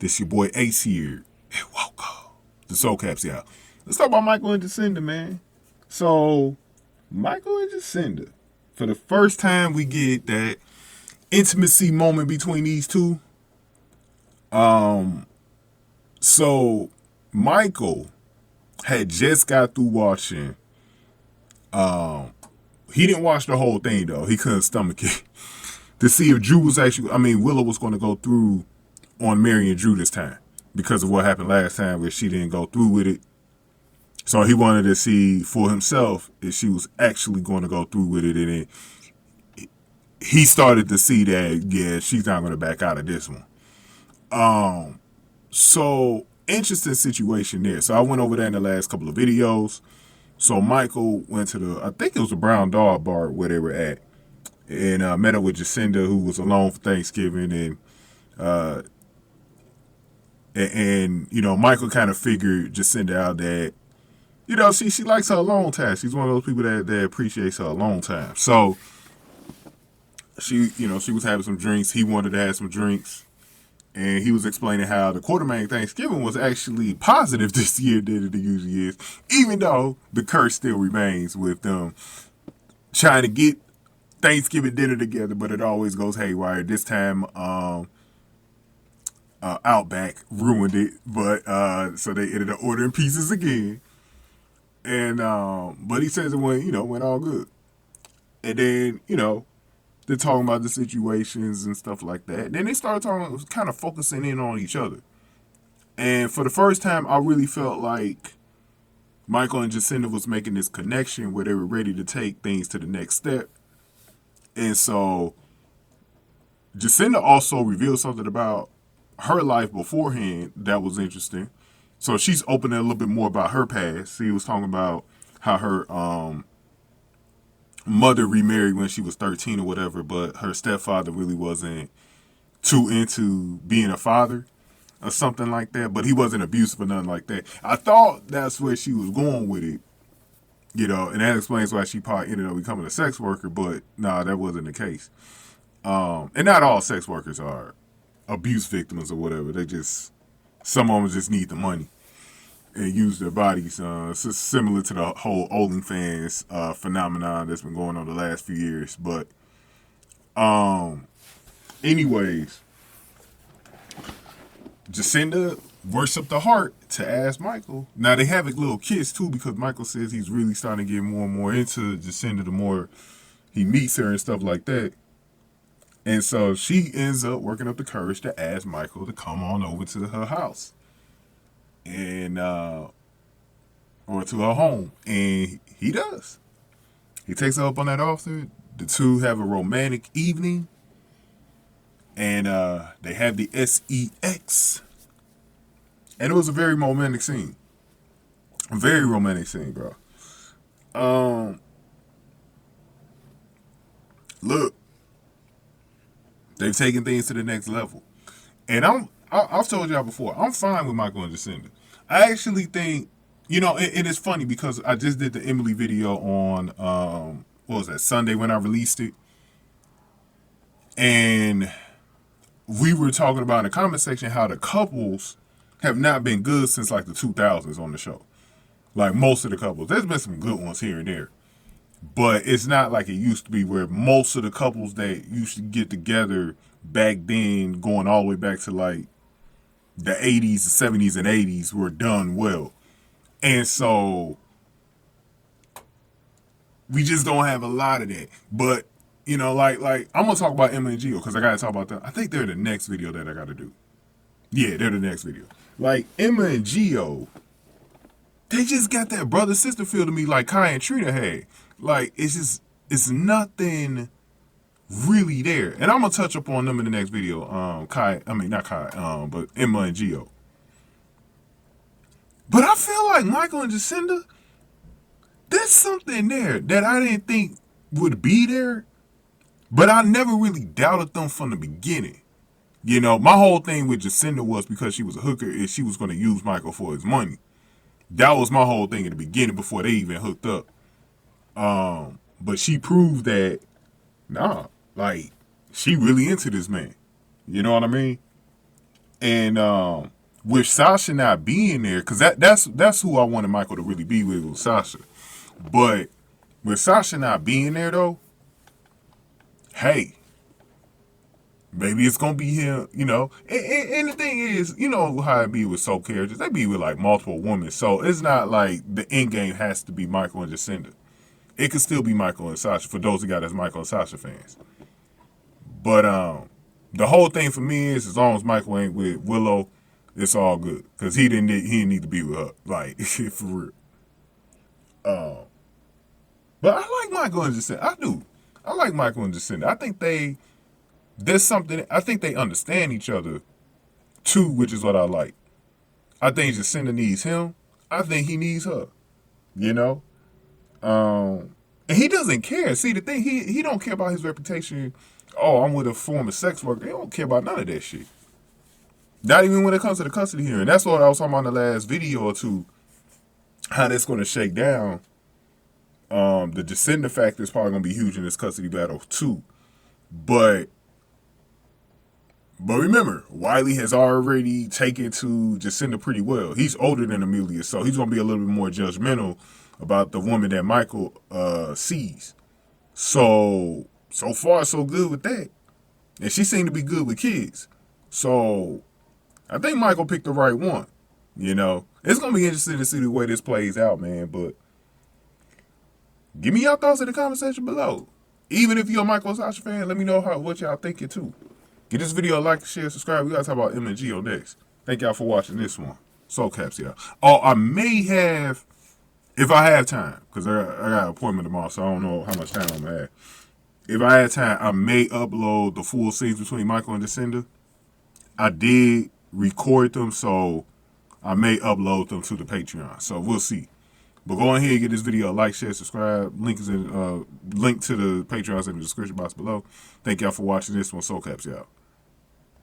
It's your boy Ace here. And welcome to Soul Caps out. Let's talk about Michael and Jacinda, man. So, Michael and Jacinda. For the first time, we get that intimacy moment between these two. So Michael had just got through watching. He didn't watch the whole thing though. He couldn't stomach it. To see if Drew was Willow was going to go through on marrying Drew this time because of what happened last time where she didn't go through with it. So he wanted to see for himself if she was actually going to go through with it. And he started to see that, yeah, she's not going to back out of this one. So interesting situation there. So I went over that in the last couple of videos. So Michael went to I think it was the Brown Dog Bar where they were at. And met up with Jacinda, who was alone for Thanksgiving, and you know, Michael kind of figured Jacinda out that, you know, she likes her alone time. She's one of those people that appreciates her alone time. So she was having some drinks. He wanted to have some drinks, and he was explaining how the Quartermain Thanksgiving was actually positive this year than it usually is, even though the curse still remains with them trying to get Thanksgiving dinner together, but it always goes haywire. This time, Outback ruined it, but so they ended up ordering pieces again. And but he says it went all good. And then they're talking about the situations and stuff like that. Then they started talking, kind of focusing in on each other. And for the first time, I really felt like Michael and Jacinda was making this connection where they were ready to take things to the next step. And so Jacinda also revealed something about her life beforehand that was interesting. So she's opening a little bit more about her past. She was talking about how her mother remarried when she was 13 or whatever, but her stepfather really wasn't too into being a father or something like that. But he wasn't abusive or nothing like that. I thought that's where she was going with it. And that explains why she probably ended up becoming a sex worker, but nah, that wasn't the case. And not all sex workers are abuse victims or whatever. Some of them just need the money and use their bodies. It's similar to the whole OnlyFans phenomenon that's been going on the last few years. But anyways, Jacinda works up the heart to ask Michael. Now they have a little kiss too because Michael says he's really starting to get more and more into Jacinda the more he meets her and stuff like that. And so she ends up working up the courage to ask Michael to come on over to her house and or to her home, and he does. He takes her up on that offer. The two have a romantic evening, and they have the sex. And it was a very romantic scene. A very romantic scene, bro. Look, they've taken things to the next level. And I've told y'all before, I'm fine with Michael and Jacinda. I actually think, and it's funny because I just did the Emily video on, what was that, Sunday when I released it. And we were talking about in the comment section how the couples have not been good since like the 2000s on the show. Like most of the couples. There's been some good ones here and there. But it's not like it used to be where most of the couples that used to get together back then, going all the way back to like the 80s, the 70s, and 80s, were done well. And so we just don't have a lot of that. But, like I'm going to talk about Emma and Gio because I got to talk about them. I think they're the next video that I got to do. Yeah, they're the next video. Like, Emma and Gio, they just got that brother-sister feel to me like Kai and Trina had. Like, it's nothing really there. And I'm going to touch up on them in the next video. But Emma and Gio. But I feel like Michael and Jacinda, there's something there that I didn't think would be there. But I never really doubted them from the beginning. My whole thing with Jacinda was because she was a hooker is she was going to use Michael for his money. That was my whole thing in the beginning before they even hooked up. But she proved that, nah, like, she really into this man. You know what I mean? And with Sasha not being there, because that's who I wanted Michael to really be with, was Sasha. But with Sasha not being there though, hey, maybe it's gonna be him, you know. And the thing is, you know how it be with soap characters, they be with like multiple women, so it's not like the end game has to be Michael and Jacinda. It could still be Michael and Sasha for those who got as Michael and Sasha fans. But the whole thing for me is, as long as Michael ain't with Willow, it's all good, because he didn't need to be with her, like, for real. But I like Michael and Jacinda. I do. I like Michael and Jacinda. I think there's something. I think they understand each other too, which is what I like. I think Jacinda needs him. I think he needs her. You know. And he doesn't care. See, the thing, he don't care about his reputation. Oh, I'm with a former sex worker. He don't care about none of that shit. Not even when it comes to the custody hearing. That's what I was talking about in the last video or two. How that's going to shake down. The Jacinda factor is probably going to be huge in this custody battle too. But remember, Wiley has already taken to Jacinda pretty well. He's older than Amelia, so he's going to be a little bit more judgmental about the woman that Michael sees. So far, so good with that. And she seemed to be good with kids. So I think Michael picked the right one. You know, it's going to be interesting to see the way this plays out, man. But give me your thoughts in the comment section below. Even if you're a Michael Sasha fan, let me know what y'all thinking too. Give this video a like, share, subscribe. We got to talk about M&G on next. Thank y'all for watching this one. Soul Caps, y'all. Oh, I may have, if I have time, because I got an appointment tomorrow, so I don't know how much time I'm going to have. If I have time, I may upload the full scenes between Michael and Jacinda. I did record them, so I may upload them to the Patreon. So we'll see. But go ahead and give this video a like, share, subscribe. Link to the Patreon in the description box below. Thank y'all for watching this one. Soul Caps, y'all.